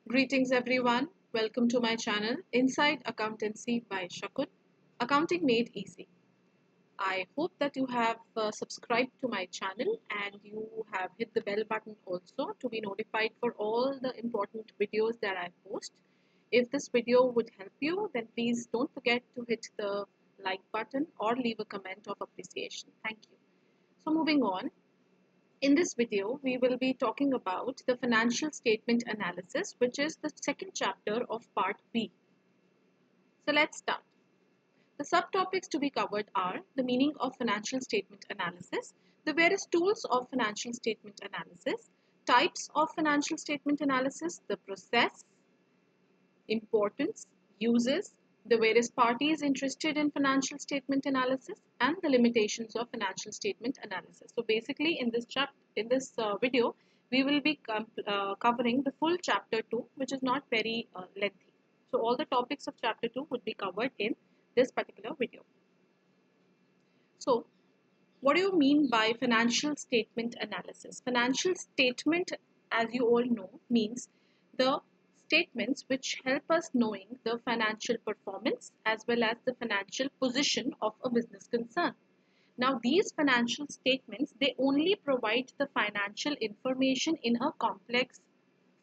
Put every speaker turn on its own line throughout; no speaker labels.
Greetings everyone. Welcome to my channel XII Accountancy by Ch-2, Accounting Made Easy. I hope that you have subscribed to my channel and you have hit the bell button also to be notified for all the important videos that I post. If this video would help you, then please don't forget to hit the like button or leave a comment of appreciation. Thank you. So moving on. In this video, we will be talking about the financial statement analysis, which is the second chapter of part B. So let's start. The subtopics to be covered are the meaning of financial statement analysis, the various tools of financial statement analysis, types of financial statement analysis, the process, importance, uses, the various parties interested in financial statement analysis, and the limitations of financial statement analysis. So basically in this video, we will be covering the full chapter 2, which is not very lengthy. So all the topics of chapter 2 would be covered in this particular video. So what do you mean by financial statement analysis? Financial statement, as you all know, means the statements which help us knowing the financial performance as well as the financial position of a business concern. Now, these financial statements, they only provide the financial information in a complex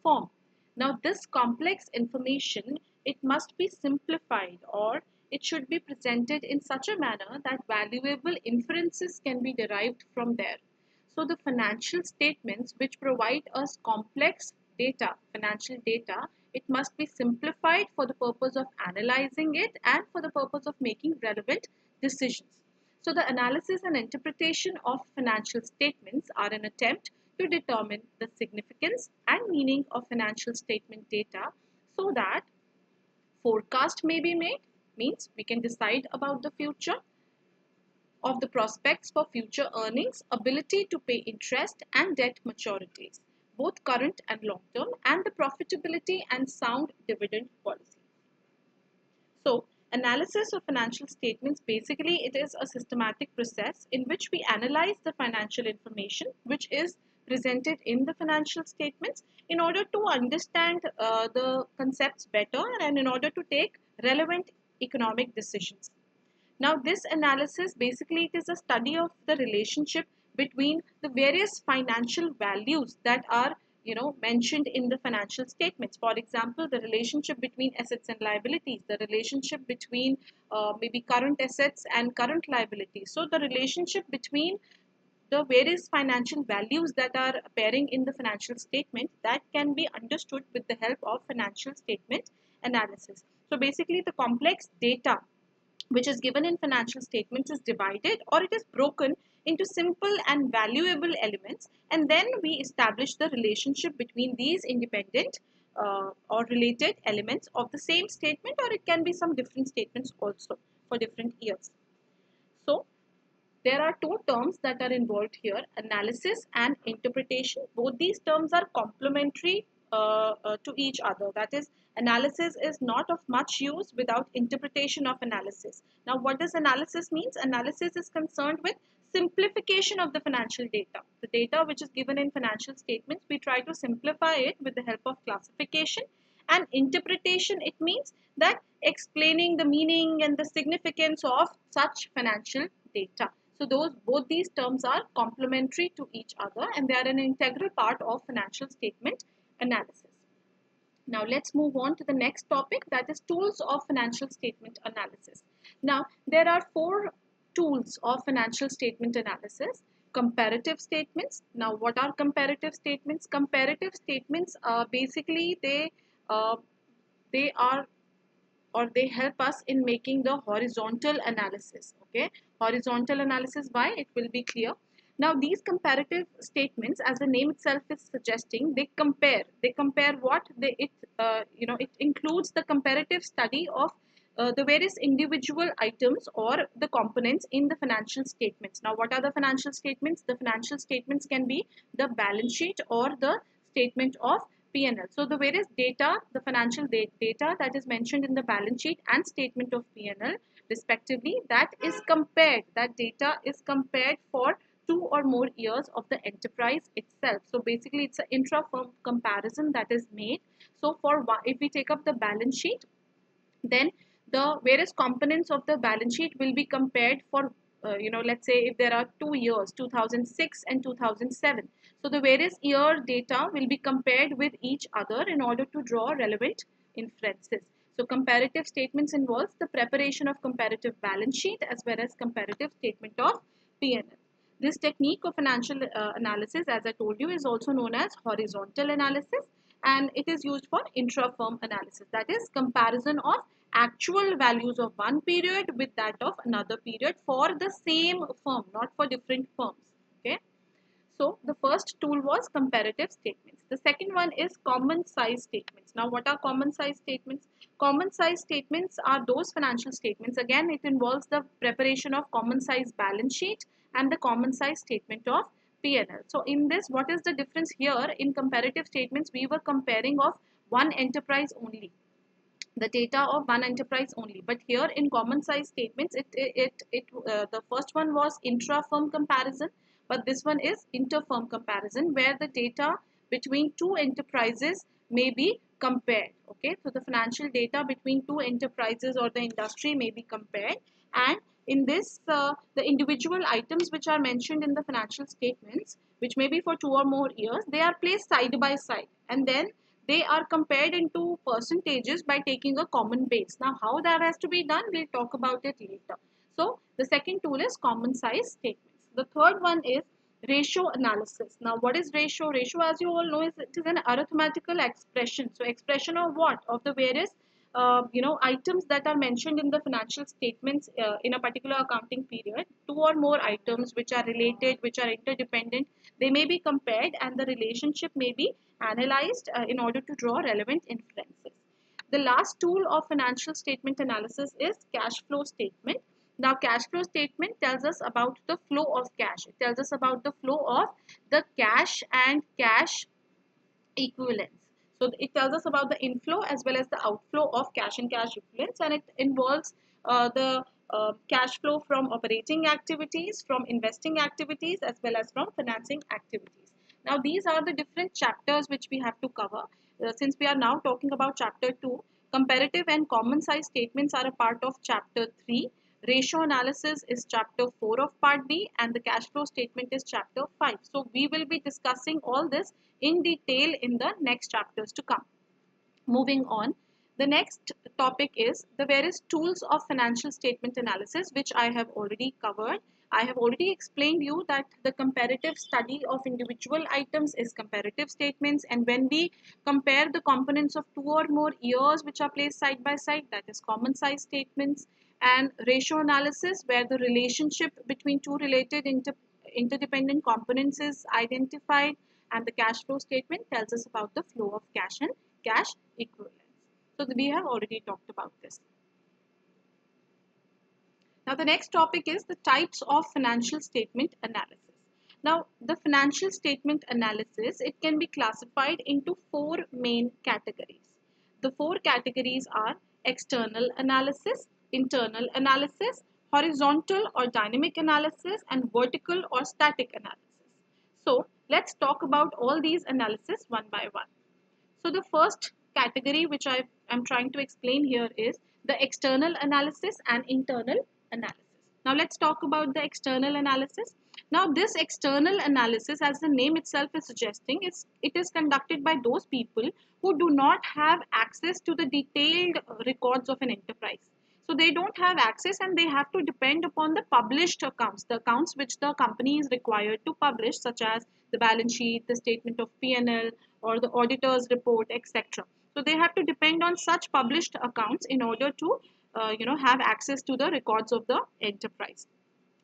form. Now, this complex information, it must be simplified, or it should be presented in such a manner that valuable inferences can be derived from there. So the financial statements which provide us complex data, financial data, it must be simplified for the purpose of analyzing it and for the purpose of making relevant decisions. So the analysis and interpretation of financial statements are an attempt to determine the significance and meaning of financial statement data so that forecast may be made, means we can decide about the future of the prospects for future earnings, ability to pay interest and debt maturities, both current and long term, and the profitability and sound dividend policy. So, analysis of financial statements, basically it is a systematic process in which we analyze the financial information which is presented in the financial statements in order to understand the concepts better and in order to take relevant economic decisions. Now, this analysis, basically it is a study of the relationship between the various financial values that are mentioned in the financial statements. For example, the relationship between assets and liabilities, the relationship between maybe current assets and current liabilities. So the relationship between the various financial values that are appearing in the financial statement, that can be understood with the help of financial statement analysis. So basically the complex data which is given in financial statements is divided, or it is broken into simple and valuable elements, and then we establish the relationship between these independent or related elements of the same statement, or it can be some different statements also for different years. So there are two terms that are involved here, analysis and interpretation. Both these terms are complementary to each other. That is, analysis is not of much use without interpretation of analysis. Now, what does analysis means? Analysis is concerned with simplification of the financial data. The data which is given in financial statements, we try to simplify it with the help of classification. And interpretation, it means that explaining the meaning and the significance of such financial data. So both these terms are complementary to each other and they are an integral part of financial statement analysis. Now let's move on to the next topic, that is tools of financial statement analysis. Now there are four tools of financial statement analysis. Comparative statements. Now what are comparative statements? Comparative statements basically they are, or they help us in making the horizontal analysis. Okay, horizontal analysis, why? It will be clear. Now these comparative statements, as the name itself is suggesting, they compare what it includes the comparative study of the various individual items or the components in the financial statements. Now what are the financial statements? The financial statements can be the balance sheet or the statement of P&L. So the various data, the financial data that is mentioned in the balance sheet and statement of P&L respectively, that data is compared for 2 or more years of the enterprise itself. So basically it's an intra-firm comparison that is made. So if we take up the balance sheet, then the various components of the balance sheet will be compared for let's say if there are 2 years, 2006 and 2007. So the various year data will be compared with each other in order to draw relevant inferences. So comparative statements involves the preparation of comparative balance sheet as well as comparative statement of P&L. This technique of financial analysis, as I told you, is also known as horizontal analysis, and it is used for intra-firm analysis, that is comparison of actual values of one period with that of another period for the same firm, not for different firms. Okay. So the first tool was comparative statements. The second one is common size statements. Now what are common size statements? Common size statements are those financial statements. Again, it involves the preparation of common size balance sheet and the common size statement of P&L. So in this, what is the difference here? In comparative statements, we were comparing of one enterprise only, the data of one enterprise only. But here in common size statements, the first one was intra-firm comparison, but this one is inter-firm comparison, where the data between two enterprises may be compared. Okay, so the financial data between two enterprises or the industry may be compared, and in this the individual items which are mentioned in the financial statements, which may be for 2 or more years, they are placed side by side, and then they are compared into percentages by taking a common base. Now how that has to be done, we'll talk about it later. So the second tool is common size statements. The third one is ratio analysis. Now what is ratio? Ratio, as you all know, it is an arithmetical expression. So expression of what? Of the various items that are mentioned in the financial statements in a particular accounting period. 2 or more items which are related, which are interdependent, they may be compared and the relationship may be analyzed in order to draw relevant inferences. The last tool of financial statement analysis is cash flow statement. Now cash flow statement tells us about the flow of cash. It tells us about the flow of the cash and cash equivalents. So it tells us about the inflow as well as the outflow of cash and cash equivalents, and it involves the cash flow from operating activities, from investing activities, as well as from financing activities. Now these are the different chapters which we have to cover. Since we are now talking about chapter 2, comparative and common size statements are a part of chapter 3. Ratio analysis is chapter 4 of part B, and the cash flow statement is chapter 5. So we will be discussing all this in detail in the next chapters to come. Moving on, the next topic is the various tools of financial statement analysis, which I have already covered. I have already explained you that the comparative study of individual items is comparative statements, and when we compare the components of 2 or more years which are placed side by side, that is common size statements. And ratio analysis, where the relationship between two related interdependent components is identified, and the cash flow statement tells us about the flow of cash and cash equivalents. So we have already talked about this. Now the next topic is the types of financial statement analysis. Now the financial statement analysis, it can be classified into 4 main categories. The 4 categories are external analysis, internal analysis, horizontal or dynamic analysis, and vertical or static analysis. So let's talk about all these analysis one by one. So the first category which I am trying to explain here is the external analysis and internal analysis. Now let's talk about the external analysis. Now this external analysis, as the name itself is suggesting, it is conducted by those people who do not have access to the detailed records of an enterprise. So they don't have access and they have to depend upon the published accounts, the accounts which the company is required to publish, such as the balance sheet, the statement of P&L, or the auditor's report, etc. So they have to depend on such published accounts in order to have access to the records of the enterprise.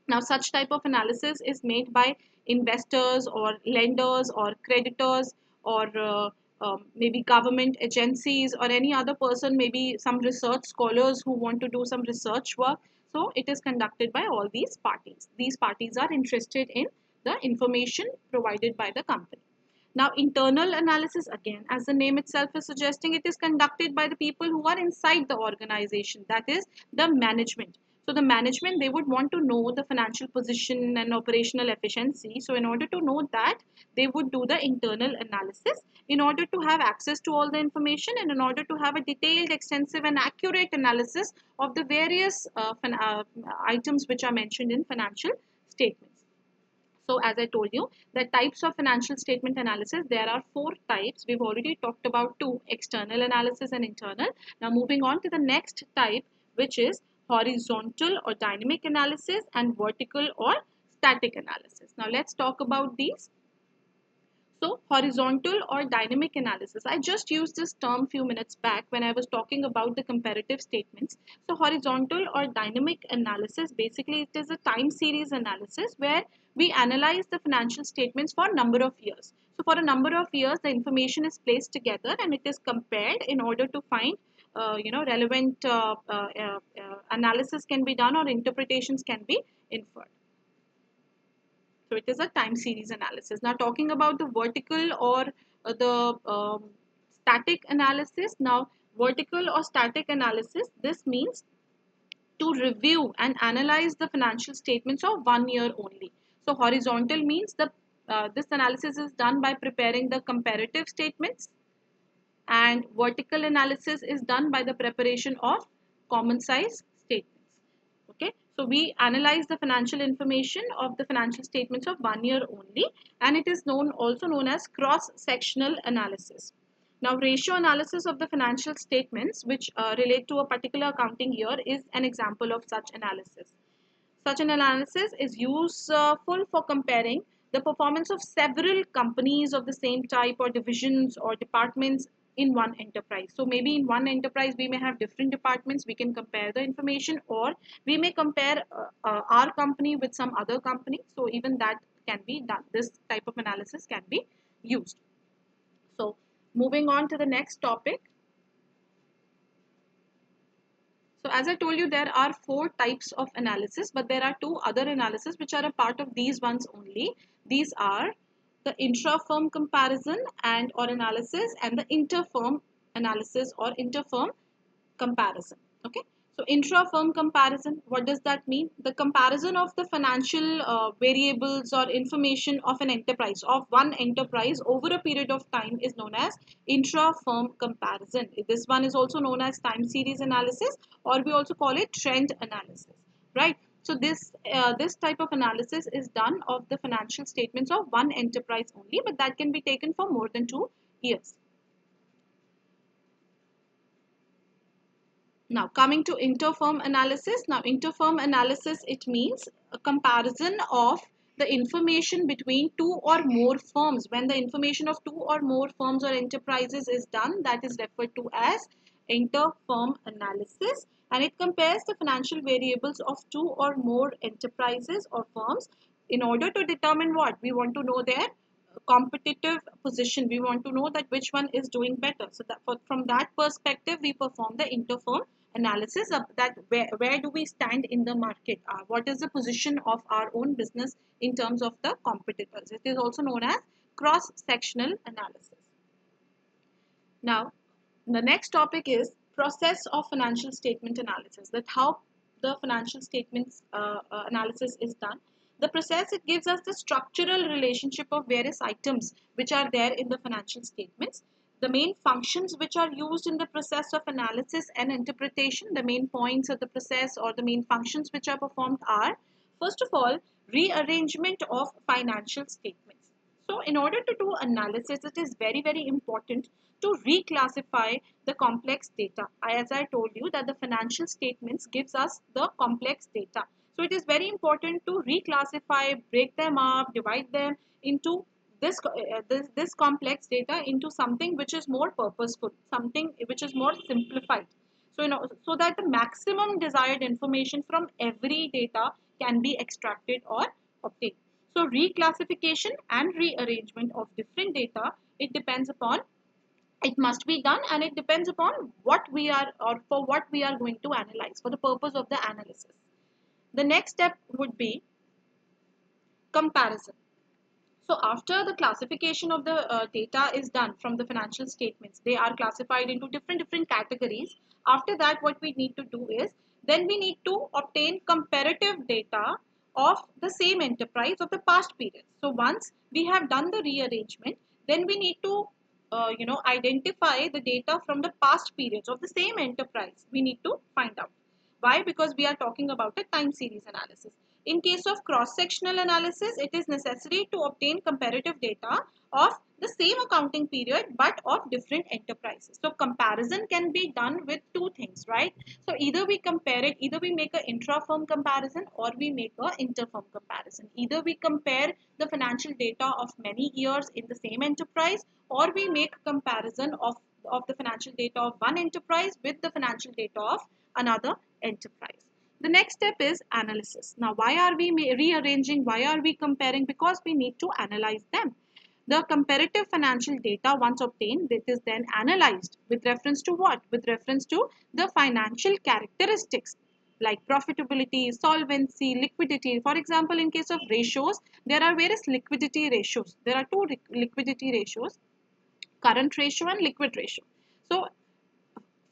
Now such type of analysis is made by investors or lenders or creditors or maybe government agencies or any other person, maybe some research scholars who want to do some research work. So it is conducted by all these parties. These parties are interested in the information provided by the company. Now internal analysis, again, as the name itself is suggesting, it is conducted by the people who are inside the organization, that is the management. So the management, they would want to know the financial position and operational efficiency. So in order to know that, they would do the internal analysis in order to have access to all the information and in order to have a detailed, extensive and accurate analysis of the various items which are mentioned in financial statements. So as I told you, the types of financial statement analysis, there are four types. We've already talked about two, external analysis and internal. Now moving on to the next type, which is horizontal or dynamic analysis and vertical or static analysis. Now let's talk about these. So horizontal or dynamic analysis, I just used this term few minutes back when I was talking about the comparative statements. So horizontal or dynamic analysis, basically it is a time series analysis where we analyze the financial statements for a number of years. So for a number of years, the information is placed together and it is compared in order to find relevant analysis can be done or interpretations can be inferred. So it is a time series analysis. Now talking about the vertical or the static analysis. Now vertical or static analysis, this means to review and analyze the financial statements of 1 year only. So horizontal means this analysis is done by preparing the comparative statements, and vertical analysis is done by the preparation of common size statements. Okay, so we analyze the financial information of the financial statements of 1 year only, and it is also known as cross-sectional analysis. Now ratio analysis of the financial statements which relate to a particular accounting year is an example of such analysis. Such an analysis is useful for comparing the performance of several companies of the same type or divisions or departments in one enterprise. So maybe in one enterprise we may have different departments, we can compare the information, or we may compare our company with some other company. So even that can be done. This type of analysis can be used. So moving on to the next topic. So as I told you, there are four types of analysis, but there are two other analysis which are a part of these ones only. These are the intra-firm comparison and or analysis and the inter-firm analysis or inter-firm comparison. Okay. So intra-firm comparison, what does that mean? The comparison of the financial variables or information of an enterprise, of one enterprise over a period of time, is known as intra-firm comparison. This one is also known as time series analysis, or we also call it trend analysis, right? So this type of analysis is done of the financial statements of one enterprise only, but that can be taken for more than 2 years. Now coming to inter-firm analysis. Now inter-firm analysis, it means a comparison of the information between two or more firms. When the information of two or more firms or enterprises is done, that is referred to as inter-firm analysis, and it compares the financial variables of two or more enterprises or firms in order to determine what? We want to know their competitive position. We want to know that which one is doing better. So that from that perspective, we perform the inter-firm analysis of that where do we stand in the market, what is the position of our own business in terms of the competitors. It is also known as cross-sectional analysis. Now the next topic is process of financial statement analysis, that how the financial statements analysis is done. The process, it gives us the structural relationship of various items which are there in the financial statements. The main functions which are used in the process of analysis and interpretation, the main points of the process or the main functions which are performed are, first of all, rearrangement of financial statements. So in order to do analysis, it is very, very important to reclassify the complex data. As I told you that the financial statements gives us the complex data. So it is very important to reclassify, break them up, divide them into this complex data into something which is more purposeful, something which is more simplified. So so that the maximum desired information from every data can be extracted or obtained. So reclassification and rearrangement of different data, it depends upon, it must be done, and it depends upon what we are, or for what we are going to analyze, for the purpose of the analysis. The next step would be comparison. So after the classification of the data is done from the financial statements, they are classified into different categories. After that, what we need to do is then we need to obtain comparative data of the same enterprise of the past period. So once we have done the rearrangement, then we need to identify the data from the past periods of the same enterprise. We need to find out. Why? Because we are talking about a time series analysis. In case of cross-sectional analysis, it is necessary to obtain comparative data of the same accounting period but of different enterprises. So comparison can be done with two things, right? So either we compare it, either we make an intra-firm comparison or we make an inter-firm comparison. Either we compare the financial data of many years in the same enterprise, or we make a comparison of the financial data of one enterprise with the financial data of another enterprise. The next step is analysis. Now, why are we rearranging? Why are we comparing? Because we need to analyze them. The comparative financial data, once obtained, it is then analyzed with reference to what? With reference to the financial characteristics like profitability, solvency, liquidity. For example, in case of ratios, there are various liquidity ratios. There are two liquidity ratios, current ratio and liquid ratio. So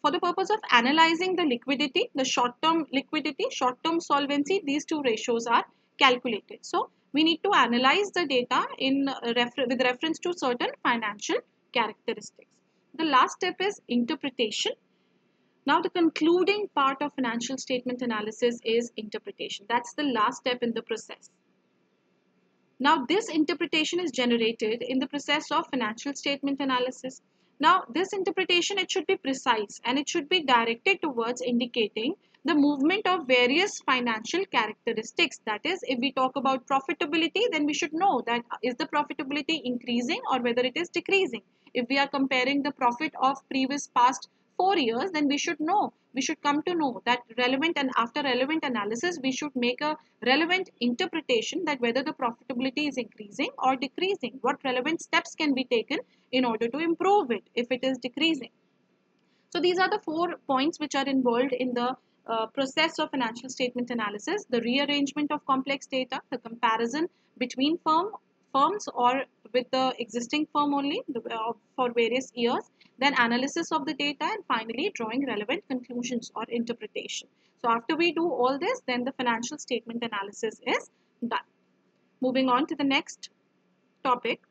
for the purpose of analyzing the liquidity, the short-term liquidity, short-term solvency, these two ratios are calculated. So we need to analyze the data with reference to certain financial characteristics. The last step is interpretation. Now the concluding part of financial statement analysis is interpretation. That's the last step in the process. Now this interpretation is generated in the process of financial statement analysis. Now this interpretation, it should be precise and it should be directed towards indicating the movement of various financial characteristics. That is, if we talk about profitability, then we should know that is the profitability increasing or whether it is decreasing. If we are comparing the profit of previous past 4 years, then we should know, we should come to know that relevant, and after relevant analysis, we should make a relevant interpretation that whether the profitability is increasing or decreasing, what relevant steps can be taken in order to improve it if it is decreasing. So these are the 4 points which are involved in the process of financial statement analysis: the rearrangement of complex data, the comparison between firms or with the existing firm only for various years, then analysis of the data, and finally drawing relevant conclusions or interpretation. So after we do all this, then the financial statement analysis is done. Moving on to the next topic,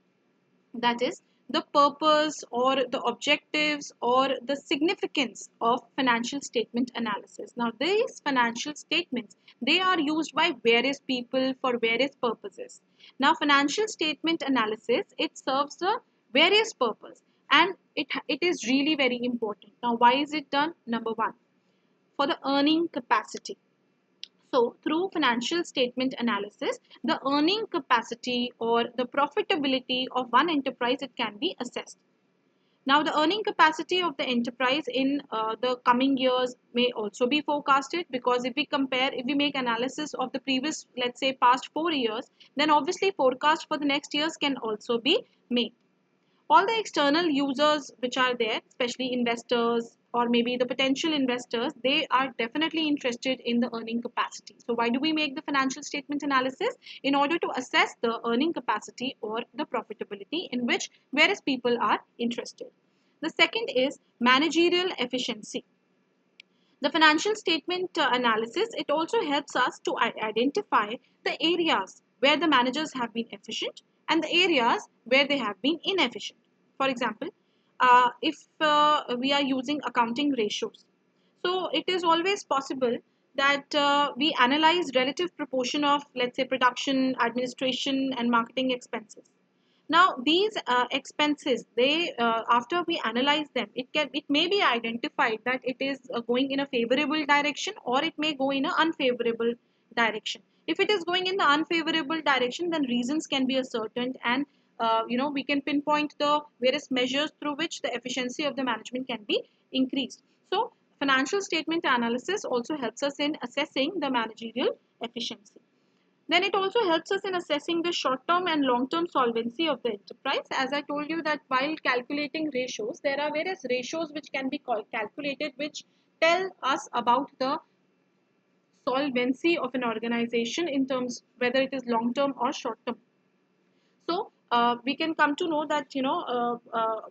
that is the purpose or the objectives or the significance of financial statement analysis. Now these financial statements, they are used by various people for various purposes. Now financial statement analysis, it serves a various purpose, and it is really very important. Now why is it done? Number one, for the earning capacity. So through financial statement analysis, the earning capacity or the profitability of one enterprise, it can be assessed. Now the earning capacity of the enterprise in the coming years may also be forecasted, because if we compare, if we make analysis of the previous, let's say past 4 years, then obviously forecast for the next years can also be made. All the external users which are there, especially investors or maybe the potential investors, they are definitely interested in the earning capacity. So why do we make the financial statement analysis? In order to assess the earning capacity or the profitability in which various people are interested. The second is managerial efficiency. The financial statement analysis, it also helps us to identify the areas where the managers have been efficient and the areas where they have been inefficient. For example, if we are using accounting ratios, so it is always possible that we analyze relative proportion of, let's say, production, administration, and marketing expenses. Now these expenses, they after we analyze them, it may be identified that it is going in a favorable direction or it may go in an unfavorable direction. If it is going in the unfavorable direction, then reasons can be ascertained, and we can pinpoint the various measures through which the efficiency of the management can be increased. So financial statement analysis also helps us in assessing the managerial efficiency. Then it also helps us in assessing the short-term and long-term solvency of the enterprise. As I told you that while calculating ratios, there are various ratios which can be calculated, which tell us about the solvency of an organization in terms whether it is long-term or short-term. So we can come to know that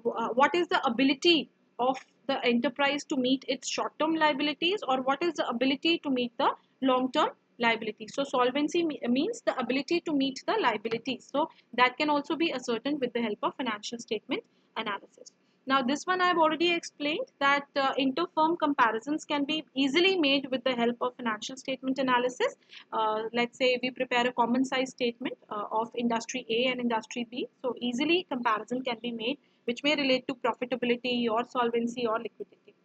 what is the ability of the enterprise to meet its short-term liabilities, or what is the ability to meet the long-term liabilities. So solvency means the ability to meet the liabilities. So that can also be ascertained with the help of financial statement analysis. Now this one I've already explained, that inter-firm comparisons can be easily made with the help of financial statement analysis. Let's say we prepare a common size statement of industry A and industry B. So easily comparison can be made, which may relate to profitability or solvency or liquidity.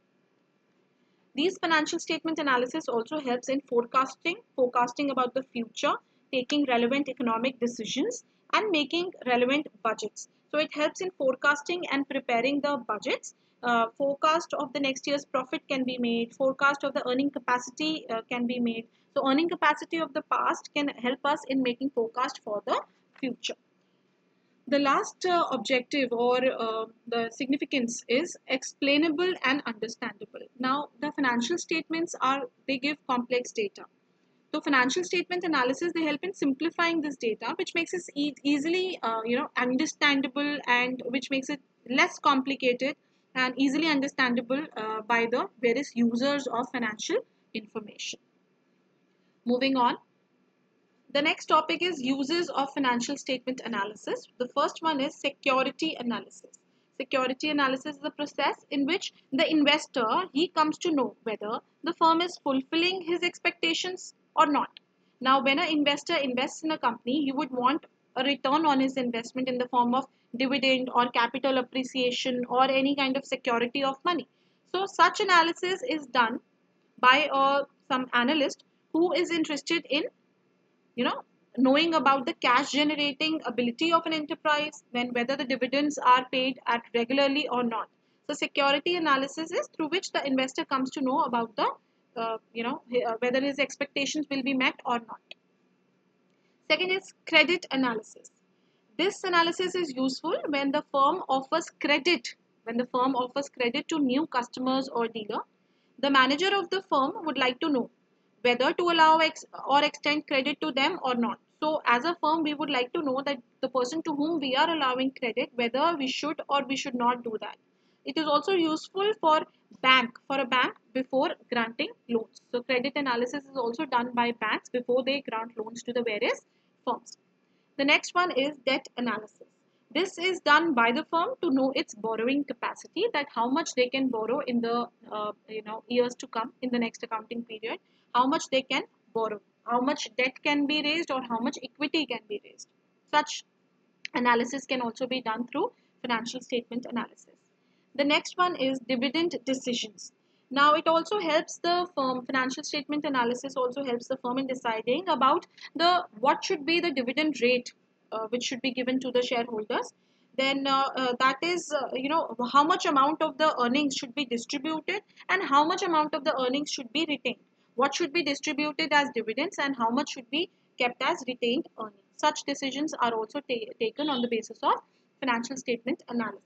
These financial statement analysis also helps in forecasting about the future, taking relevant economic decisions, and making relevant budgets. So it helps in forecasting and preparing the budgets. Forecast of the next year's profit can be made. Forecast of the earning capacity can be made. So earning capacity of the past can help us in making forecast for the future. The last objective, or the significance, is explainable and understandable. Now, the financial statements they give complex data. So financial statement analysis, they help in simplifying this data, which makes it easily understandable, and which makes it less complicated and easily understandable by the various users of financial information. Moving on. The next topic is uses of financial statement analysis. The first one is security analysis. Security analysis is a process in which the investor, he comes to know whether the firm is fulfilling his expectations or not. Now, when an investor invests in a company, he would want a return on his investment in the form of dividend or capital appreciation or any kind of security of money. So such analysis is done by some analyst who is interested in knowing about the cash generating ability of an enterprise, then whether the dividends are paid at regularly or not. So security analysis is through which the investor comes to know about the whether his expectations will be met or not. Second is credit analysis. This analysis is useful when the firm offers credit to new customers or dealer. The manager of the firm would like to know whether to allow or extend credit to them or not. So as a firm, we would like to know that the person to whom we are allowing credit, whether we should or we should not do that. It is also useful for a bank before granting loans. So credit analysis is also done by banks before they grant loans to the various firms. The next one is debt analysis. This is done by the firm to know its borrowing capacity, that how much they can borrow in the years to come in the next accounting period, how much they can borrow, how much debt can be raised, or how much equity can be raised. Such analysis can also be done through financial statement analysis. The next one is dividend decisions. Now it also helps the firm, financial statement analysis also helps the firm in deciding about what should be the dividend rate which should be given to the shareholders. Then that is how much amount of the earnings should be distributed and how much amount of the earnings should be retained. What should be distributed as dividends and how much should be kept as retained earnings. Such decisions are also taken on the basis of financial statement analysis.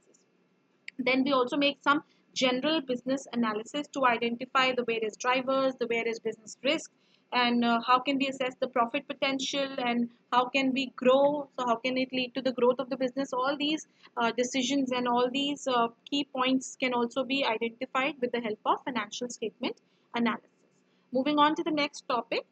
Then we also make some general business analysis to identify the various drivers, the various business risks, and how can we assess the profit potential and how can we grow. So how can it lead to the growth of the business. All these decisions and all these key points can also be identified with the help of financial statement analysis. Moving on to the next topic.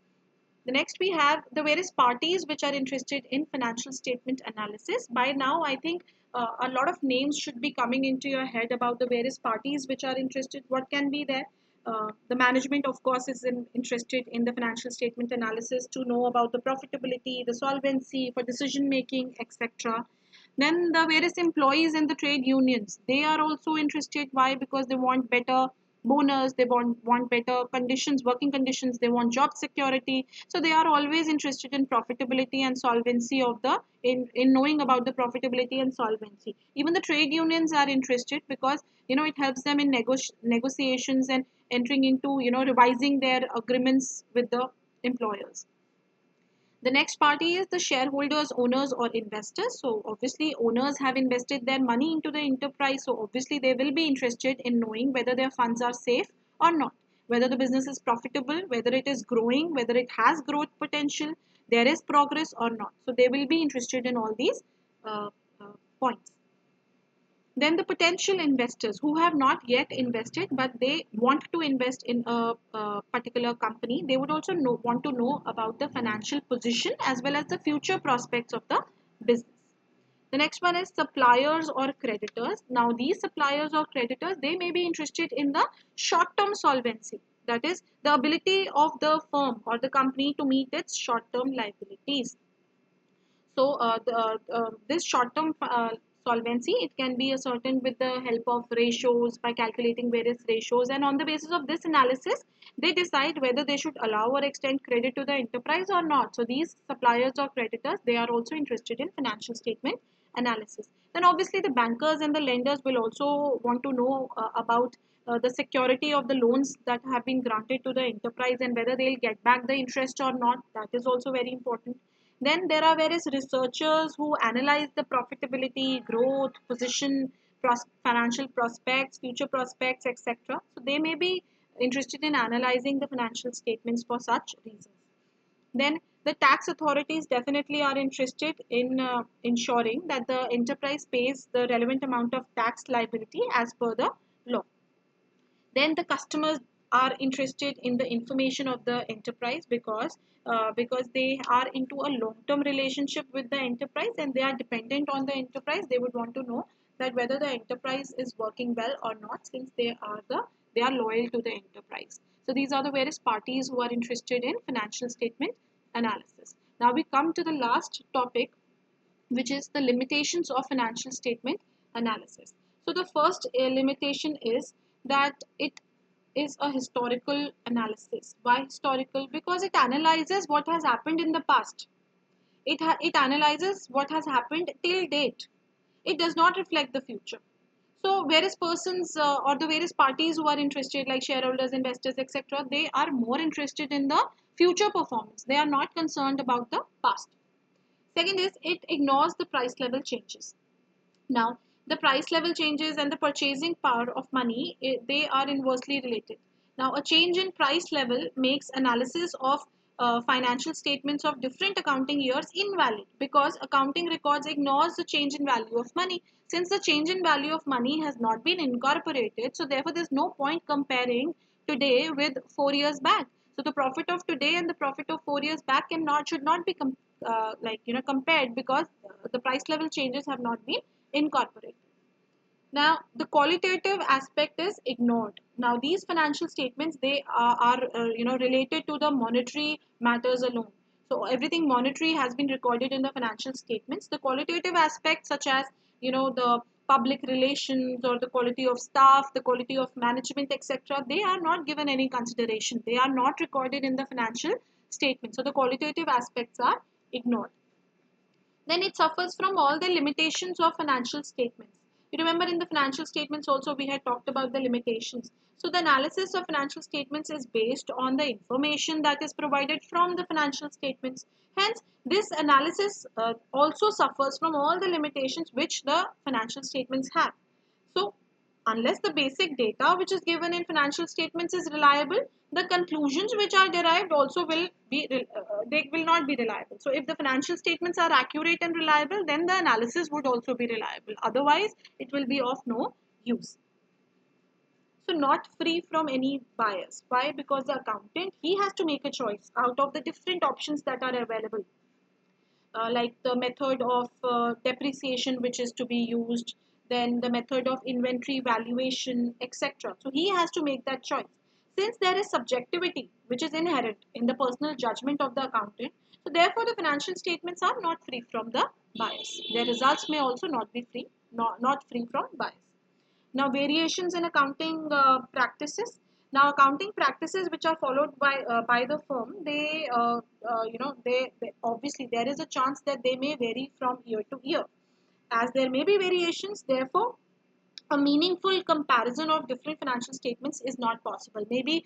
The next we have the various parties which are interested in financial statement analysis. By now, I think a lot of names should be coming into your head about the various parties which are interested. What can be there? The management, of course, is interested in the financial statement analysis to know about the profitability, the solvency for decision making, etc. Then the various employees and the trade unions, they are also interested. Why? Because they want better bonus, they want better conditions, working conditions, they want job security. So they are always interested in profitability and solvency of in knowing about the profitability and solvency. Even the trade unions are interested because it helps them in negotiations and entering into revising their agreements with the employers. The next party is the shareholders, owners, or investors. So obviously owners have invested their money into the enterprise. So obviously they will be interested in knowing whether their funds are safe or not, whether the business is profitable, whether it is growing, whether it has growth potential, there is progress or not. So they will be interested in all these points. Then the potential investors who have not yet invested but they want to invest in a particular company, they would also want to know about the financial position as well as the future prospects of the business. The next one is suppliers or creditors. Now these suppliers or creditors, they may be interested in the short-term solvency. That is the ability of the firm or the company to meet its short-term liabilities. So this short-term solvency, it can be ascertained with the help of ratios by calculating various ratios, and on the basis of this analysis, they decide whether they should allow or extend credit to the enterprise or not. So these suppliers or creditors, they are also interested in financial statement analysis. Then obviously the bankers and the lenders will also want to know about the security of the loans that have been granted to the enterprise and whether they'll get back the interest or not. That is also very important. Then there are various researchers who analyze the profitability, growth, position, financial prospects, future prospects, etc. So they may be interested in analyzing the financial statements for such reasons. Then the tax authorities definitely are interested in ensuring that the enterprise pays the relevant amount of tax liability as per the law. Then the customers are interested in the information of the enterprise because they are into a long-term relationship with the enterprise and they are dependent on the enterprise. They would want to know that whether the enterprise is working well or not, since they are loyal to the enterprise. So these are the various parties who are interested in financial statement analysis. Now we come to the last topic, which is the limitations of financial statement analysis. So the first limitation is that it is a historical analysis. Why historical? Because it analyzes what has happened in the past. It analyzes what has happened till date. It does not reflect the future. So various persons or the various parties who are interested, like shareholders, investors, etc., they are more interested in the future performance. They are not concerned about the past. Second is it ignores the price level changes. Now, the price level changes and the purchasing power of money, they are inversely related. Now, a change in price level makes analysis of financial statements of different accounting years invalid because accounting records ignores the change in value of money. Since the change in value of money has not been incorporated, so therefore there's no point comparing today with 4 years back. So the profit of today and the profit of 4 years back should not be compared because the price level changes have not been incorporated. Now, the qualitative aspect is ignored. Now, these financial statements, they are related to the monetary matters alone. So everything monetary has been recorded in the financial statements. The qualitative aspects, such as the public relations or the quality of staff, the quality of management, etc., they are not given any consideration. They are not recorded in the financial statement. So the qualitative aspects are ignored. Then it suffers from all the limitations of financial statements. You remember in the financial statements also we had talked about the limitations. So the analysis of financial statements is based on the information that is provided from the financial statements. Hence, this analysis also suffers from all the limitations which the financial statements have. So, unless the basic data which is given in financial statements is reliable, the conclusions which are derived also they will not be reliable. So if the financial statements are accurate and reliable, then the analysis would also be reliable. Otherwise, it will be of no use. So not free from any bias. Why? Because the accountant, he has to make a choice out of the different options that are available. Like the method of depreciation which is to be used, then the method of inventory valuation, etc. So he has to make that choice. Since there is subjectivity which is inherent in the personal judgment of the accountant, so therefore the financial statements are not free from the bias. Their results may also not be free, not free from bias. Now, variations in accounting practices. Now, accounting practices which are followed by the firm, they obviously there is a chance that they may vary from year to year. As there may be variations, therefore, a meaningful comparison of different financial statements is not possible. Maybe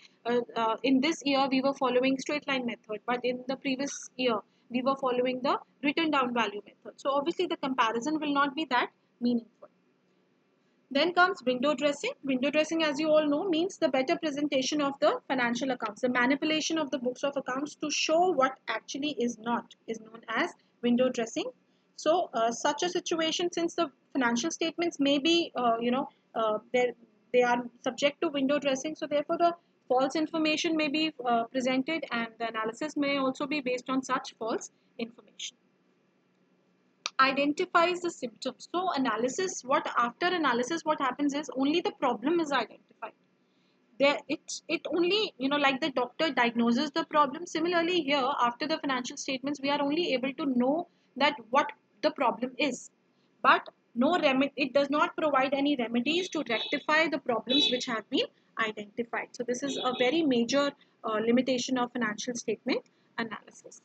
in this year we were following straight line method, but in the previous year we were following the written down value method. So obviously the comparison will not be that meaningful. Then comes window dressing. Window dressing, as you all know, means the better presentation of the financial accounts. The manipulation of the books of accounts to show what actually is not is known as window dressing. So such a situation, since the financial statements may be, they are subject to window dressing, so therefore the false information may be presented, and the analysis may also be based on such false information. Identifies the symptoms. So analysis, what after analysis, what happens is only the problem is identified. There, it only, like the doctor diagnoses the problem. Similarly here, after the financial statements, we are only able to know that what the problem is, but no remedy. It does not provide any remedies to rectify the problems which have been identified. So this is a very major limitation of financial statement analysis.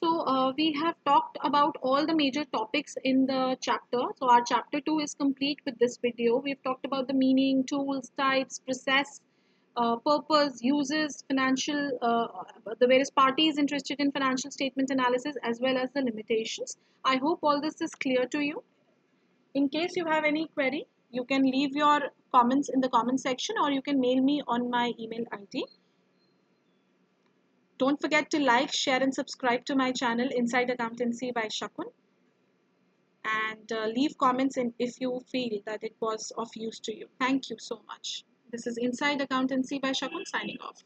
So we have talked about all the major topics in the chapter. So our chapter 2 is complete with this video. We've talked about the meaning, tools, types, process, purpose, uses, the various parties interested in financial statement analysis, as well as the limitations. I hope all this is clear to you. In case you have any query, you can leave your comments in the comment section, or you can mail me on my email ID. Don't forget to like, share, and subscribe to my channel, Inside Accountancy by Shakun, and leave comments in if you feel that it was of use to you. Thank you so much. This is Inside Accountancy by Shakun signing off.